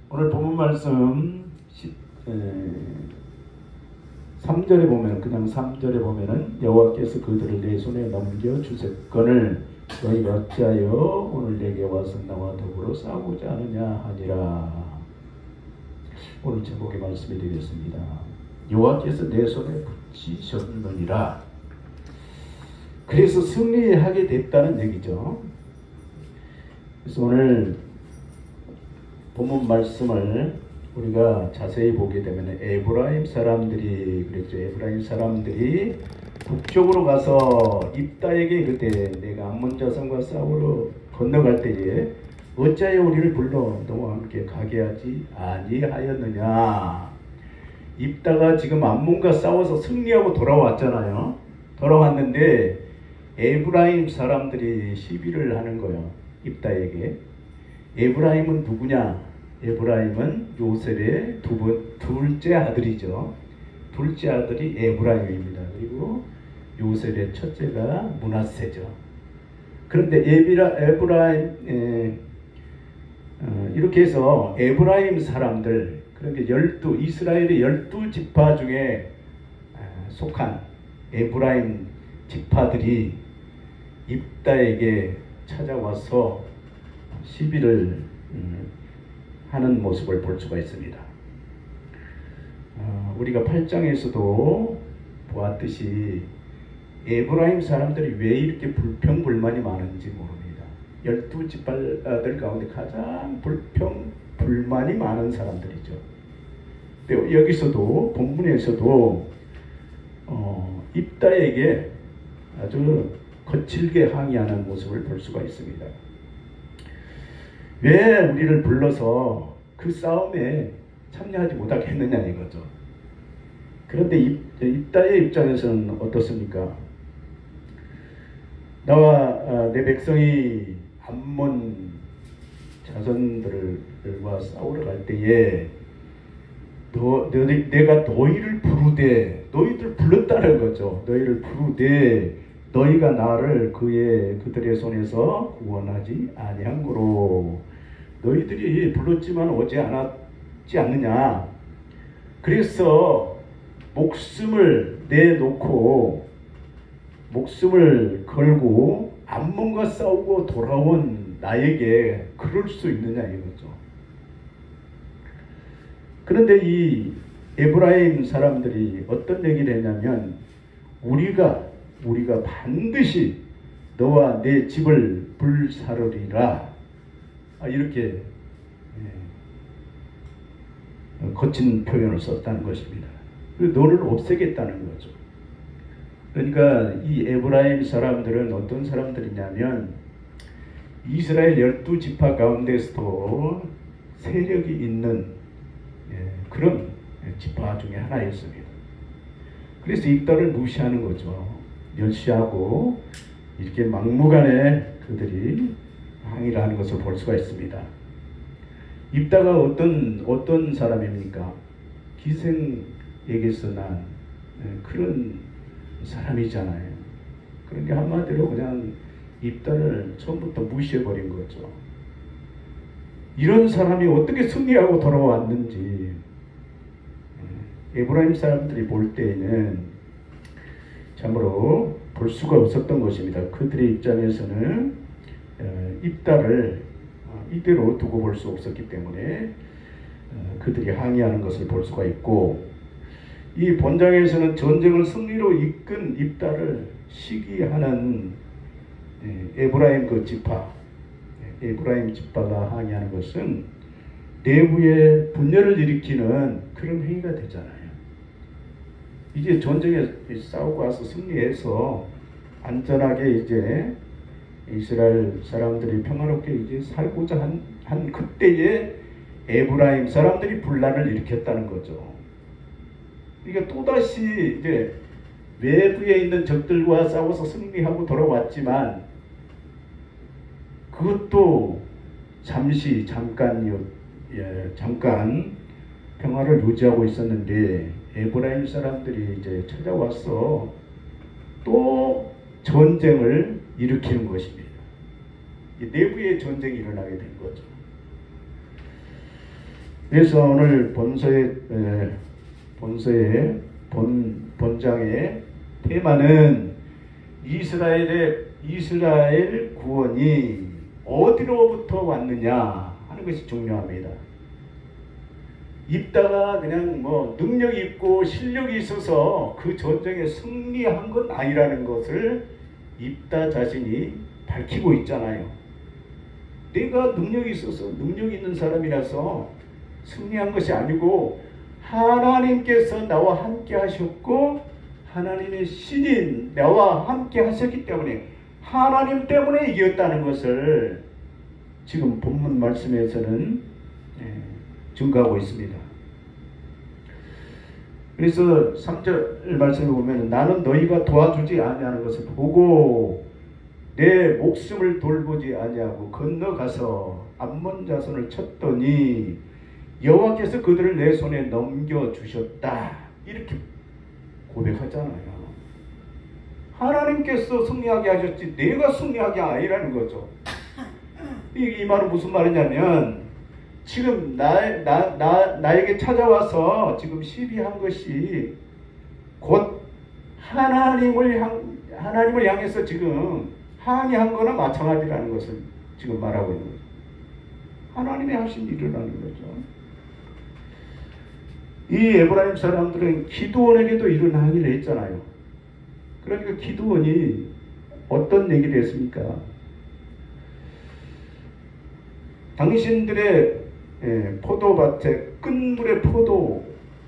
오늘 본문 말씀 3절에 보면, 그냥 3절에 보면은 여호와께서 그들을 내 손에 넘겨 주셨거늘 너희가 어찌하여 오늘 내게 와서 나와 더불어 싸우고자 하느냐 하니라. 오늘 제목의 말씀이 되겠습니다. 여호와께서 내 손에 붙이셨느니라. 그래서 승리하게 됐다는 얘기죠. 그래서 오늘 본문 말씀을 우리가 자세히 보게 되면 에브라임 사람들이 그랬죠. 에브라임 사람들이 북쪽으로 가서 입다에게 그때 내가 암몬 자손과 싸우러 건너갈 때에 어찌하여 우리를 불러 너와 함께 가게 하지 아니하였느냐. 입다가 지금 암몬과 싸워서 승리하고 돌아왔잖아요. 돌아왔는데 에브라임 사람들이 시비를 하는 거예요. 입다에게. 에브라임은 누구냐? 에브라임은 요셉의 둘째 아들이죠. 둘째 아들이 에브라임입니다. 그리고 요셉의 첫째가 므낫세죠. 그런데 에브라임 이렇게 해서 에브라임 사람들, 그러니까 이스라엘의 12지파 중에 속한 에브라임 지파들이 입다에게 찾아와서 시비를 하는 모습을 볼 수가 있습니다. 우리가 8장에서도 보았듯이 에브라임 사람들이 왜 이렇게 불평불만이 많은지 모릅니다. 12지파들 가운데 가장 불평불만이 많은 사람들이죠. 여기서도 본문에서도 입다에게 아주 거칠게 항의하는 모습을 볼 수가 있습니다. 왜 우리를 불러서 그 싸움에 참여하지 못하게 했느냐 이거죠. 그런데 입다의 입장에서는 어떻습니까? 나와 내 백성이 암몬 자손들과 싸우러 갈 때에 내가 너희를 부르되, 너희들 불렀다는 거죠. 너희를 부르되 너희가 나를 그들의 손에서 구원하지 아니한 거로 너희들이 불렀지만 오지 않았지 않느냐. 그래서 목숨을 내놓고 목숨을 걸고 암몬과 싸우고 돌아온 나에게 그럴 수 있느냐 이거죠. 그런데 이 에브라임 사람들이 어떤 얘기를 했냐면 우리가 반드시 너와 내 집을 불사르리라. 이렇게 거친 표현을 썼다는 것입니다. 그리고 너를 없애겠다는 거죠. 그러니까 이 에브라임 사람들은 어떤 사람들이냐면 이스라엘 12지파 가운데서도 세력이 있는 그런 지파 중에 하나였습니다. 그래서 입다를 무시하는 거죠. 멸시하고 이렇게 막무가내 그들이 항의를 하는 것을 볼 수가 있습니다. 입다가 어떤 사람입니까? 기생에게서 난 그런 사람이잖아요. 그러니까 한마디로 그냥 입다를 처음부터 무시해버린 거죠. 이런 사람이 어떻게 승리하고 돌아왔는지 에브라임 사람들이 볼 때에는 참으로 볼 수가 없었던 것입니다. 그들의 입장에서는 입다를 이대로 두고 볼 수 없었기 때문에 그들이 항의하는 것을 볼 수가 있고, 이 본장에서는 전쟁을 승리로 이끈 입다를 시기하는 에브라임 지파가 항의하는 것은 내부에 분열을 일으키는 그런 행위가 되잖아요. 이제 전쟁에 싸우고 와서 승리해서 안전하게 이제 이스라엘 사람들이 평화롭게 이제 살고자 한 그때에 에브라임 사람들이 분란을 일으켰다는 거죠. 그러니까 또다시 이제 외부에 있는 적들과 싸워서 승리하고 돌아왔지만 그것도 잠깐 평화를 유지하고 있었는데 에브라임 사람들이 이제 찾아와서 또 전쟁을 일으키는 것입니다. 내부의 전쟁이 일어나게 된 거죠. 그래서 오늘 본서의 본장의 테마는 이스라엘 구원이 어디로부터 왔느냐 하는 것이 중요합니다. 입다가 그냥 뭐 능력이 있고 실력이 있어서 그 전쟁에 승리한 건 아니라는 것을 입다 자신이 밝히고 있잖아요. 내가 능력이 있어서 능력 있는 사람이라서 승리한 것이 아니고 하나님께서 나와 함께 하셨고 하나님의 신인 나와 함께 하셨기 때문에 하나님 때문에 이겼다는 것을 지금 본문 말씀에서는 증거하고 있습니다. 그래서 3절 말씀을 보면 나는 너희가 도와주지 아니하는 것을 보고 내 목숨을 돌보지 아니하고 건너가서 암몬 자손을 쳤더니 여호와께서 그들을 내 손에 넘겨주셨다. 이렇게 고백하잖아요. 하나님께서 승리하게 하셨지 내가 승리하게 아니라는 거죠. 이 말은 무슨 말이냐면 지금 나에게 찾아와서 지금 시비한 것이 곧 하나님을 향해서 지금 항의한 거나 마찬가지라는 것을 지금 말하고 있는 거죠. 하나님이 하신 일이라는 거죠. 이 에브라임 사람들은 기드온에게도 이런 항의를 했잖아요. 그러니까 기드온이 어떤 얘기를 했습니까? 당신들의 포도밭에 끝물의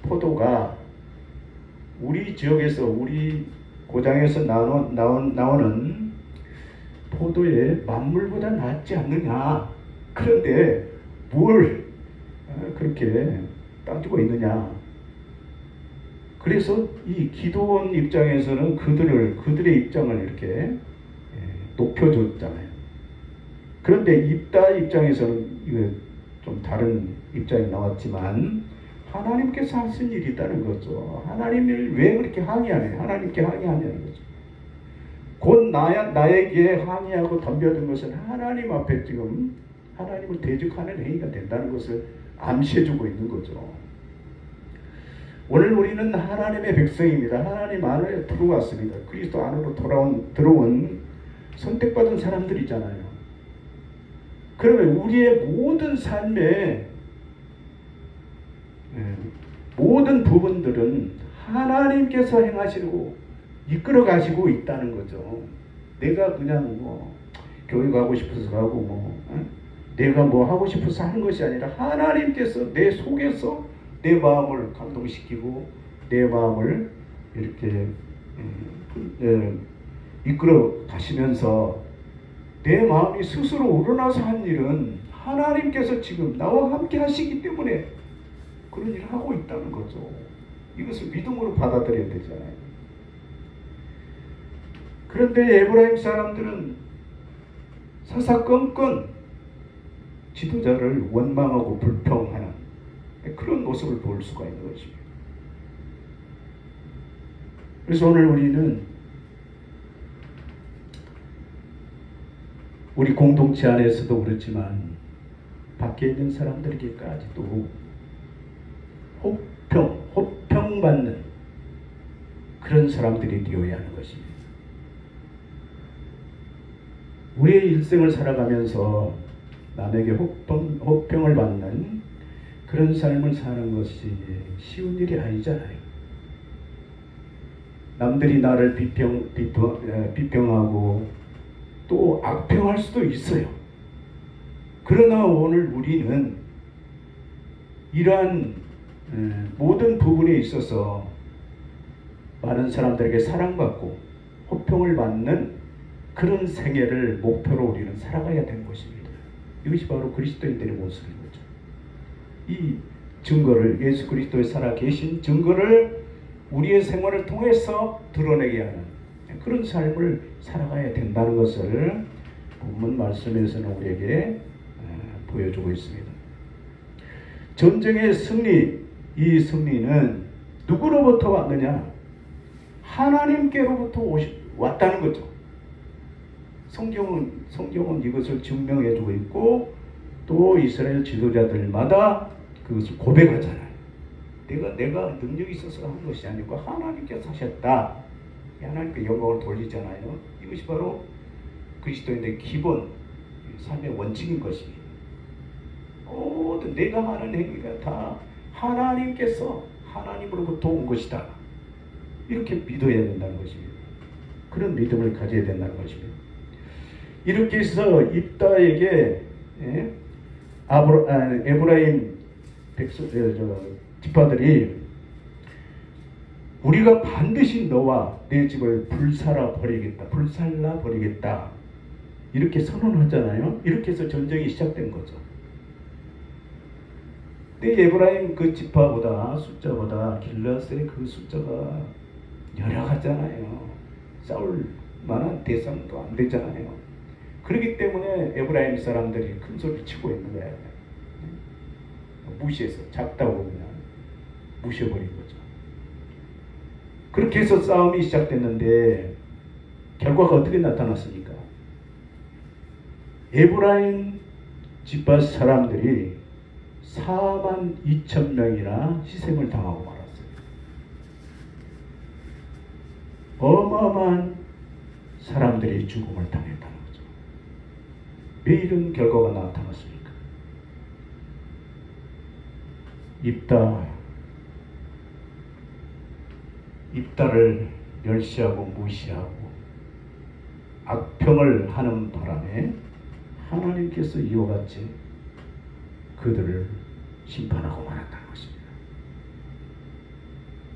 포도가 우리 지역에서 우리 고장에서 나오는 포도의 만물보다 낫지 않느냐. 그런데 뭘 그렇게 따지고 있느냐. 그래서 이 기드온 입장에서는 그들의 입장을 이렇게 높여줬잖아요. 그런데 입다 입장에서는 이거 좀 다른 입장이 나왔지만 하나님께서 하신 일이 있다는 거죠. 하나님을 왜 그렇게 항의하냐? 하나님께 항의하냐는 거죠. 곧 나에게 항의하고 덤벼든 것은 하나님 앞에 지금 하나님을 대적하는 행위가 된다는 것을 암시해주고 있는 거죠. 오늘 우리는 하나님의 백성입니다. 하나님 안에 들어왔습니다. 그리스도 안으로 들어온 선택받은 사람들이잖아요. 그러면 우리의 모든 삶의 모든 부분들은 하나님께서 행하시고 이끌어 가시고 있다는 거죠. 내가 그냥 뭐 교회 가고 싶어서 가고 내가 뭐 하고 싶어서 하는 것이 아니라 하나님께서 내 속에서 내 마음을 감동시키고 내 마음을 이렇게 이끌어 가시면서 내 마음이 스스로 우러나서 한 일은 하나님께서 지금 나와 함께 하시기 때문에 그런 일을 하고 있다는 거죠. 이것을 믿음으로 받아들여야 되잖아요. 그런데 에브라임 사람들은 사사건건 지도자를 원망하고 불평하는 그런 모습을 볼 수가 있는 것입니다. 그래서 오늘 우리는 우리 공동체 안에서도 그렇지만 밖에 있는 사람들에게까지도 호평받는 그런 사람들이 되어야 하는 것입니다. 우리의 일생을 살아가면서 남에게 호평을 받는 그런 삶을 사는 것이 쉬운 일이 아니잖아요. 남들이 나를 비평하고 또 악평할 수도 있어요. 그러나 오늘 우리는 이러한 모든 부분에 있어서 많은 사람들에게 사랑받고 호평을 받는 그런 생애를 목표로 우리는 살아가야 되는 것입니다. 이것이 바로 그리스도인들의 모습인 거죠. 이 증거를 예수 그리스도의 살아 계신 증거를 우리의 생활을 통해서 드러내게 하는 그런 삶을 살아가야 된다는 것을 본문 말씀에서는 우리에게 보여주고 있습니다. 전쟁의 승리, 이 승리는 누구로부터 왔느냐? 하나님께로부터 왔다는 거죠. 성경은 이것을 증명해주고 있고 또 이스라엘 지도자들마다 그것을 고백하잖아요. 내가 능력이 있어서 한 것이 아니고 하나님께서 하셨다. 하나님께 영광을 돌리잖아요. 이것이 바로 그리스도인의 기본 삶의 원칙인 것입니다. 모든 내가 하는 행위가 다 하나님께서 하나님으로부터 온 것이다. 이렇게 믿어야 된다는 것입니다. 그런 믿음을 가져야 된다는 것입니다. 이렇게 해서 입다에게 에브라임 지파들이 우리가 반드시 너와 내 집을 불살라 버리겠다 이렇게 선언하잖아요. 이렇게 해서 전쟁이 시작된 거죠. 근데 에브라임 그 지파보다 숫자보다 길르앗의 그 숫자가 열악하잖아요. 싸울 만한 대상도 안 되잖아요. 그렇기 때문에 에브라임 사람들이 큰 소리 치고 있는 거예요. 무시해서 작다고 그냥 무시해버린 거죠. 그렇게 해서 싸움이 시작됐는데 결과가 어떻게 나타났습니까? 에브라임 지파 사람들이 42,000명이나 희생을 당하고 말았어요. 어마어마한 사람들이 죽음을 당했다는 거죠. 왜 이런 결과가 나타났습니까? 입다를 멸시하고 무시하고 악평을 하는 바람에 하나님께서 이와 같이 그들을 심판하고 말았다는 것입니다.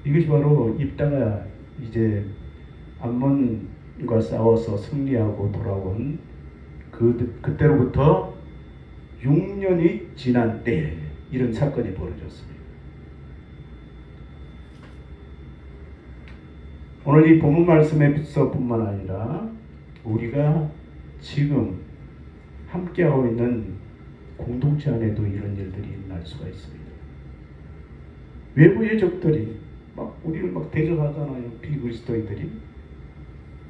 이것이 바로 입다가 이제 암몬과 싸워서 승리하고 돌아온 그때로부터 6년이 지난 때 이런 사건이 벌어졌습니다. 오늘 이 본문 말씀에서뿐만 아니라 우리가 지금 함께하고 있는 공동체 안에도 이런 일들이 날 수가 있습니다. 외부의 적들이 막 우리를 막 대적하잖아요. 비그리스도인들이.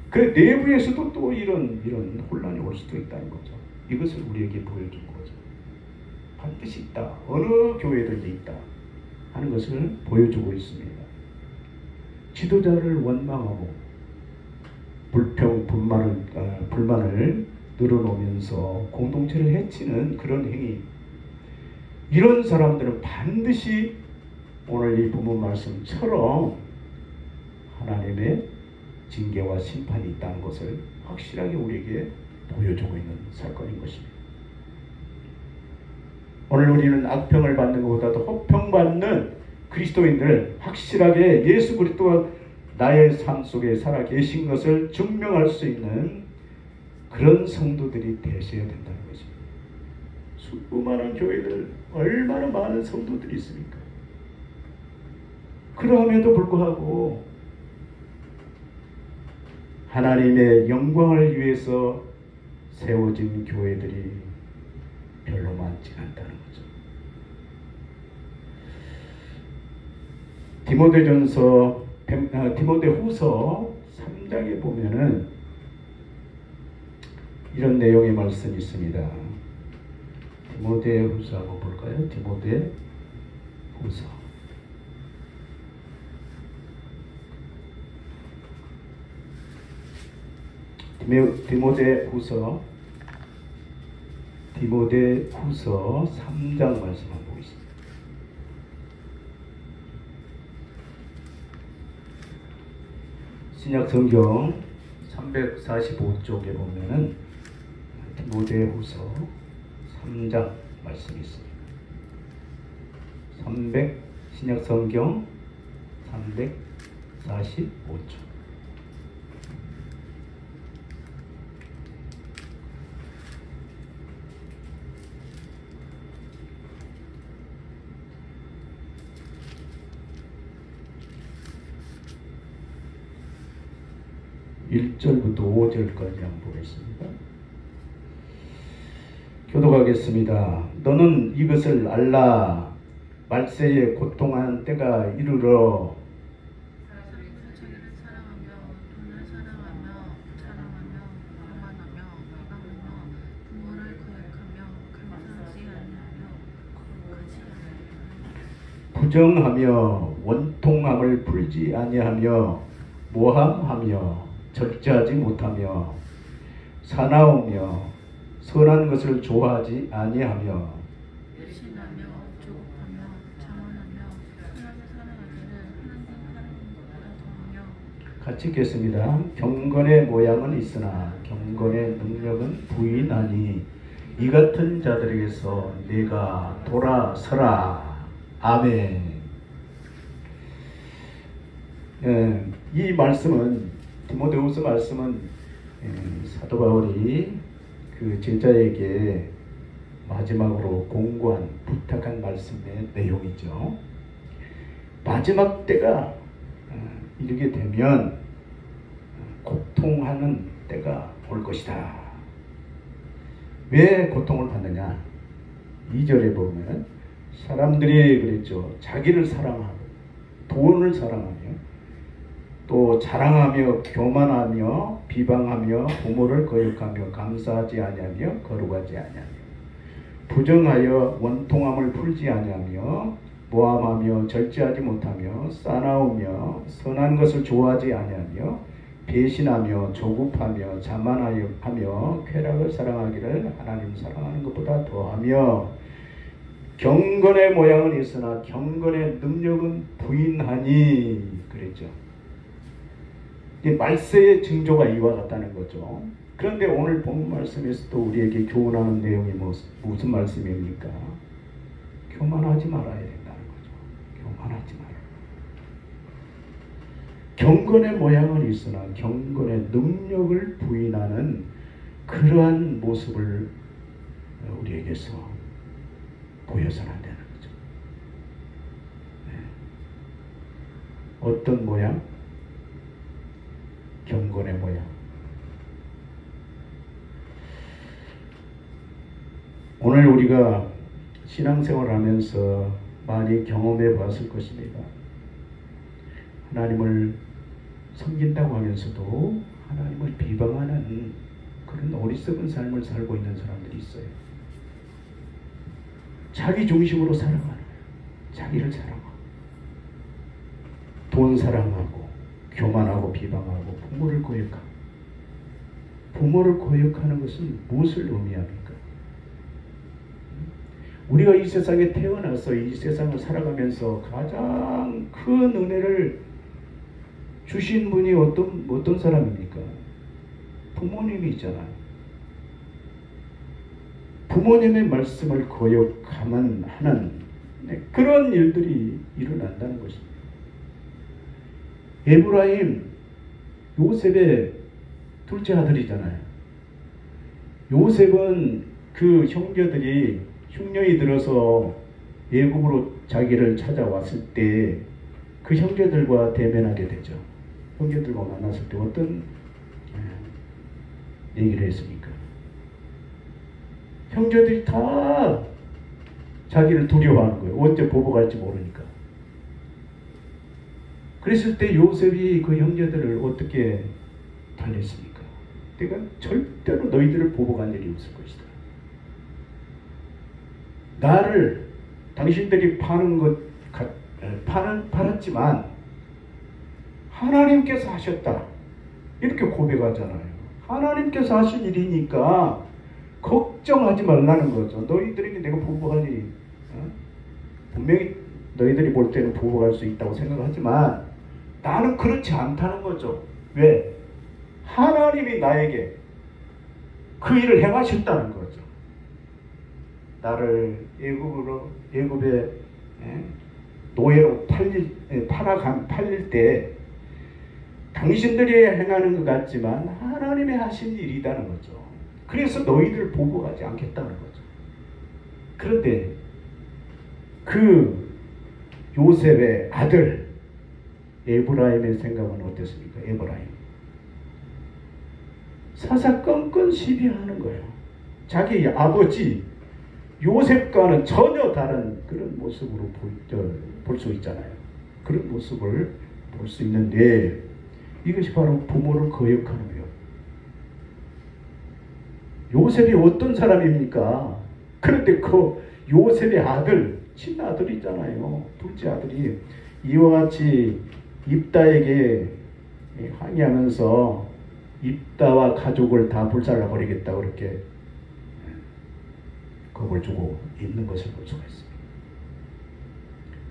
그 내부에서도 또 이런 혼란이 올 수도 있다는 거죠. 이것을 우리에게 보여준 거죠. 반드시 있다. 어느 교회든지 있다 하는 것을 보여주고 있습니다. 지도자를 원망하고 불만을 늘어놓으면서 공동체를 해치는 그런 행위, 이런 사람들은 반드시 오늘 이 본문 말씀처럼 하나님의 징계와 심판이 있다는 것을 확실하게 우리에게 보여주고 있는 사건인 것입니다. 오늘 우리는 악평을 받는 것보다도 호평받는 그리스도인들, 확실하게 예수 그리스도가 나의 삶 속에 살아 계신 것을 증명할 수 있는 그런 성도들이 되셔야 된다는 것입니다. 수많은 교회들, 얼마나 많은 성도들이 있습니까? 그러함에도 불구하고 하나님의 영광을 위해서 세워진 교회들이 별로 많지 않다는 거죠. 디모데후서 3장에 보면은 이런 내용의 말씀이 있습니다. 디모데후서 한번 볼까요? 디모데후서 3장 말씀 한번 보겠습니다. 신약 성경 345쪽에 보면은 디모데후서 3장 말씀이 있습니다. 신약 성경 345쪽. (1절부터) (5절까지) 한번 보겠습니다. 교독하겠습니다. 너는 이것을 알라. 말세에 고통하는 때가 이르러 부정하며 원통함을 풀지 아니하며 모함하며 절제하지 못하며 사나우며 선한 것을 좋아하지 아니하며 열심하며 조급하며 자만하며 편하게 살아가기를 하나님 사랑하는 것보다 더하며. 같이 읽겠습니다. 경건의 모양은 있으나 경건의 능력은 부인하니 이 같은 자들에게서 네가 돌아서라. 아멘. 이 말씀은 디모데후서 말씀은 사도 바울이 그 제자에게 마지막으로 공고한 부탁한 말씀의 내용이죠. 마지막 때가 이르게 되면 고통하는 때가 올 것이다. 왜 고통을 받느냐? 2절에 보면 사람들이 그랬죠. 자기를 사랑하고 돈을 사랑하며 또 자랑하며 교만하며 비방하며 부모를 거역하며 감사하지 아니하며 거룩하지 아니하며 부정하여 원통함을 풀지 아니하며 모함하며 절제하지 못하며 싸나우며 선한 것을 좋아하지 아니하며 배신하며 조급하며 자만하여 쾌락을 사랑하기를 하나님 사랑하는 것보다 더하며 경건의 모양은 있으나 경건의 능력은 부인하니 그랬죠. 이 말세의 징조가 이와 같다는 거죠. 그런데 오늘 본 말씀에서도 우리에게 교훈하는 내용이 무슨 말씀입니까? 교만하지 말아야 된다는 거죠. 교만하지 마라. 경건의 모양은 있으나 경건의 능력을 부인하는 그러한 모습을 우리에게서 보여서는 안 되는 거죠. 네. 어떤 모양? 경건의 모양. 오늘 우리가 신앙생활을 하면서 많이 경험해 봤을 것입니다. 하나님을 섬긴다고 하면서도 하나님을 비방하는 그런 어리석은 삶을 살고 있는 사람들이 있어요. 자기 중심으로 살아가는 거예요. 자기를 사랑하고 돈 사랑하고 교만하고 비방하고 부모를 거역하고. 부모를 거역하는 것은 무엇을 의미합니까? 우리가 이 세상에 태어나서 이 세상을 살아가면서 가장 큰 은혜를 주신 분이 어떤 사람입니까? 부모님이 있잖아요. 부모님의 말씀을 거역하면 하는 그런 일들이 일어난다는 것입니다. 에브라임, 요셉의 둘째 아들이잖아요. 요셉은 그 형제들이 흉년이 들어서 애굽으로 자기를 찾아왔을 때 그 형제들과 대면하게 되죠. 형제들과 만났을 때 어떤 얘기를 했습니까? 형제들이 다 자기를 두려워하는 거예요. 언제 보복할지 모르니까. 그랬을 때 요셉이 그 형제들을 어떻게 달랬습니까? 내가 절대로 너희들을 보복한 일이 없을 것이다. 나를 당신들이 팔았지만 하나님께서 하셨다. 이렇게 고백하잖아요. 하나님께서 하신 일이니까 걱정하지 말라는 거죠. 너희들에게 내가 보복할 일이 분명히 너희들이 볼 때는 보복할 수 있다고 생각하지만 나는 그렇지 않다는 거죠. 왜? 하나님이 나에게 그 일을 행하셨다는 거죠. 나를 애굽의 노예로 팔릴 때 당신들이 행하는 것 같지만 하나님이 하신 일이라는 거죠. 그래서 너희들을 보복하지 않겠다는 거죠. 그런데 그 요셉의 아들 에브라임의 생각은 어땠습니까? 에브라임 사사건건 시비하는 거예요. 자기 아버지 요셉과는 전혀 다른 그런 모습으로 볼 수 있잖아요. 그런 모습을 볼 수 있는데 이것이 바로 부모를 거역하는 거예요. 요셉이 어떤 사람입니까? 그런데 그 요셉의 아들 친아들이잖아요. 둘째 아들이 이와 같이 입다에게 항의하면서 입다와 가족을 다 불살라버리겠다 그렇게 겁을 주고 있는 것을 볼 수가 있습니다.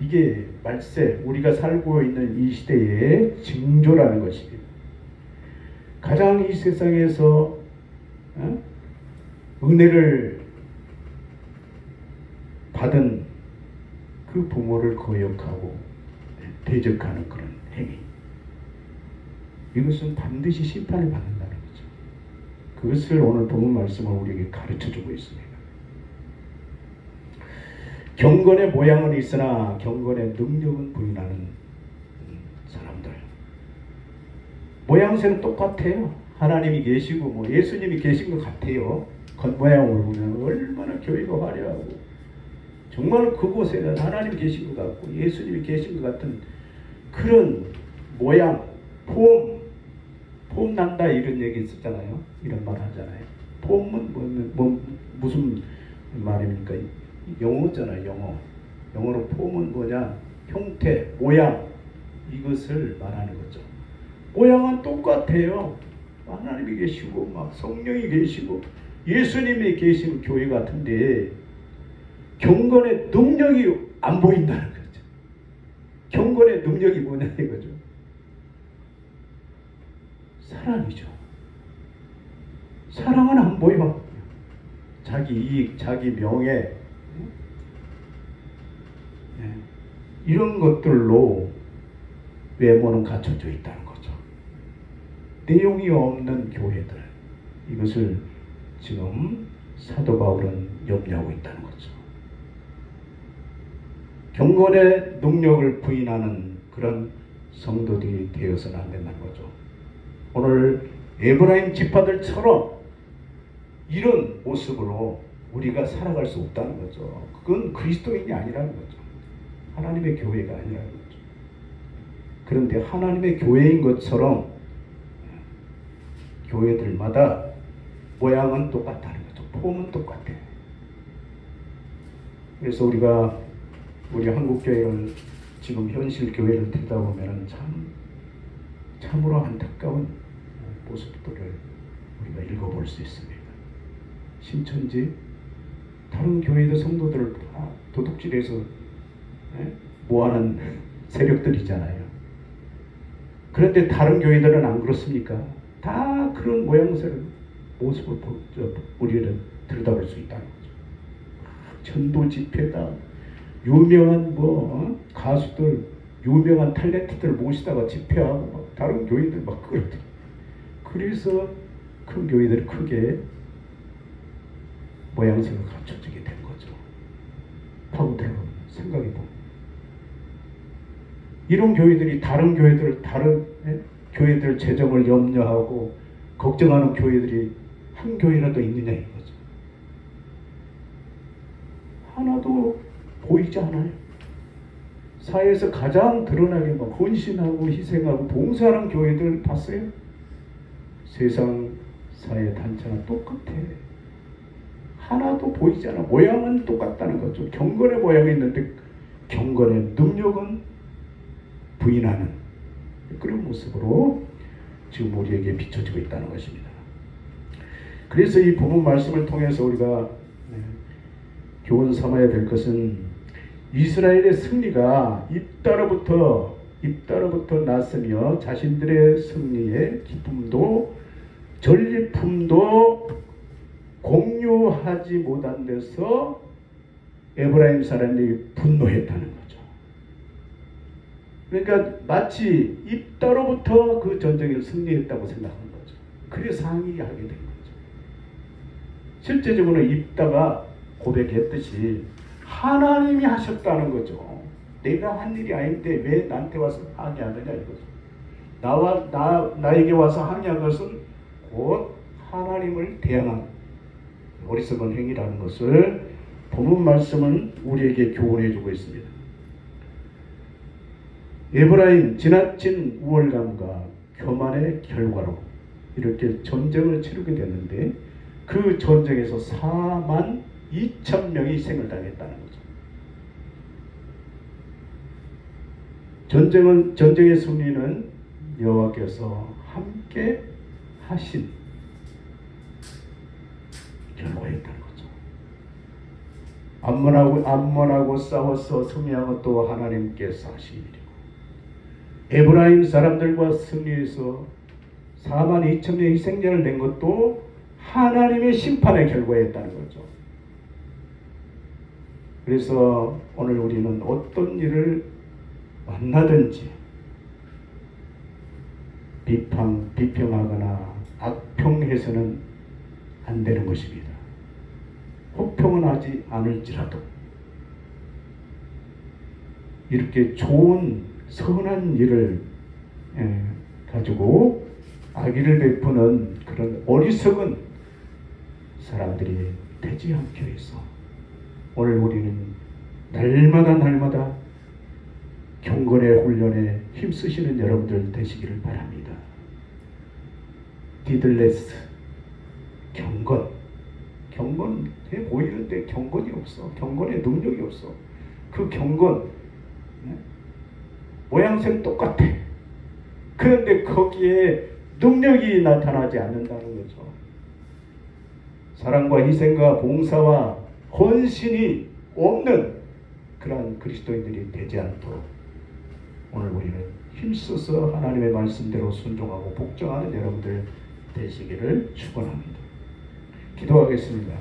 이게 말세 우리가 살고 있는 이 시대의 징조라는 것입니다. 가장 이 세상에서 은혜를 받은 그 부모를 거역하고 대적하는 그런 행위, 이것은 반드시 심판을 받는다는 거죠. 그것을 오늘 본문 말씀은 우리에게 가르쳐주고 있습니다. 경건의 모양은 있으나 경건의 능력은 부인하는 사람들. 모양새는 똑같아요. 하나님이 계시고 뭐 예수님이 계신 것 같아요. 겉모양으로 보면 얼마나 교회가 화려하고 정말 그곳에는 하나님이 계신 것 같고 예수님이 계신 것 같은 그런 모양, 폼 난다 이런 얘기 있었잖아요. 이런 말 하잖아요. 폼은 무슨 말입니까? 영어잖아요. 영어로 폼은 뭐냐? 형태, 모양, 이것을 말하는 거죠. 모양은 똑같아요. 하나님이 계시고 막 성령이 계시고 예수님이 계시는 교회 같은데 경건의 능력이 안 보인다는 거죠. 경건의 능력이 뭐냐 이거죠. 사랑이죠. 사랑은 안 보여. 자기 이익, 자기 명예, 이런 것들로 외모는 갖춰져 있다는 거죠. 내용이 없는 교회들, 이것을 지금 사도 바울은 염려하고 있다는 거죠. 경건의 능력을 부인하는 그런 성도들이 되어서는 안 된다는 거죠. 오늘 에브라임 지파들처럼 이런 모습으로 우리가 살아갈 수 없다는 거죠. 그건 그리스도인이 아니라는 거죠. 하나님의 교회가 아니라는 거죠. 그런데 하나님의 교회인 것처럼 교회들마다 모양은 똑같다는 거죠. 폼은 똑같아요. 그래서 우리가 우리 한국교회를 지금 현실 교회를 들여다보면 참으로 안타까운 모습들을 우리가 읽어볼 수 있습니다. 신천지 다른 교회의 성도들을 다 도둑질해서 모아는 세력들이잖아요. 그런데 다른 교회들은 안 그렇습니까? 다 그런 모양새를 모습을 우리는 들여다볼 수 있다는 거죠. 전도 집회다. 유명한 가수들, 유명한 탤런트들 모시다가 집회하고 막 다른 교회들 막 그러더라고요. 그래서 큰 교회들이 크게 모양새가 갖춰지게 된 거죠. 파고 들어가면 생각해 보면 이런 교회들이 다른 교회들 재정을 염려하고 걱정하는 교회들이 한 교회라도 있느냐 이거죠. 하나도 보이지 않아요. 사회에서 가장 드러나게 막 헌신하고 희생하고 봉사하는 교회들 봤어요? 세상 사회 단체나 똑같아. 하나도 보이지 않아. 모양은 똑같다는 거죠. 경건의 모양이 있는데 경건의 능력은 부인하는 그런 모습으로 지금 우리에게 비춰지고 있다는 것입니다. 그래서 이 본문 말씀을 통해서 우리가 교훈 삼아야 될 것은 이스라엘의 승리가 입다로부터 났으며 자신들의 승리의 기쁨도 전리품도 공유하지 못한 데서 에브라임 사람들이 분노했다는 거죠. 그러니까 마치 입다로부터 그 전쟁에 승리했다고 생각한 거죠. 그래서 항의하게 된 거죠. 실제적으로 입다가 고백했듯이 하나님이 하셨다는 거죠. 내가 한 일이 아닌데 왜 나한테 와서 항의하느냐 이거죠. 나에게 와서 항의한 것은 곧 하나님을 대항한 어리석은 행위라는 것을 본문 말씀은 우리에게 교훈해주고 있습니다. 에브라임 지나친 우월감과 교만의 결과로 이렇게 전쟁을 치르게 됐는데 그 전쟁에서 4만 2천 명이 희생을 당했다는 거죠. 전쟁의 승리는 여호와께서 함께 하신 결과였다는 거죠. 암몬하고 싸워서 승리한 것도 하나님께서 하신 일이고, 에브라임 사람들과 승리해서 42,000명의 희생자를 낸 것도 하나님의 심판의 결과였다는 거죠. 그래서 오늘 우리는 어떤 일을 만나든지 비평하거나 악평해서는 안 되는 것입니다. 혹평은 하지 않을지라도 이렇게 좋은 선한 일을 가지고 악의를 베푸는 그런 어리석은 사람들이 되지 않기 위해서 오늘 우리는 날마다 경건의 훈련에 힘쓰시는 여러분들 되시기를 바랍니다. 디들레스, 경건해 보이는데 경건이 없어. 경건의 능력이 없어. 그 경건 모양새는 똑같아. 그런데 거기에 능력이 나타나지 않는다는 거죠. 사랑과 희생과 봉사와 헌신이 없는 그러한 그리스도인들이 되지 않도록 오늘 우리는 힘써서 하나님의 말씀대로 순종하고 복종하는 여러분들 되시기를 축원합니다. 기도하겠습니다.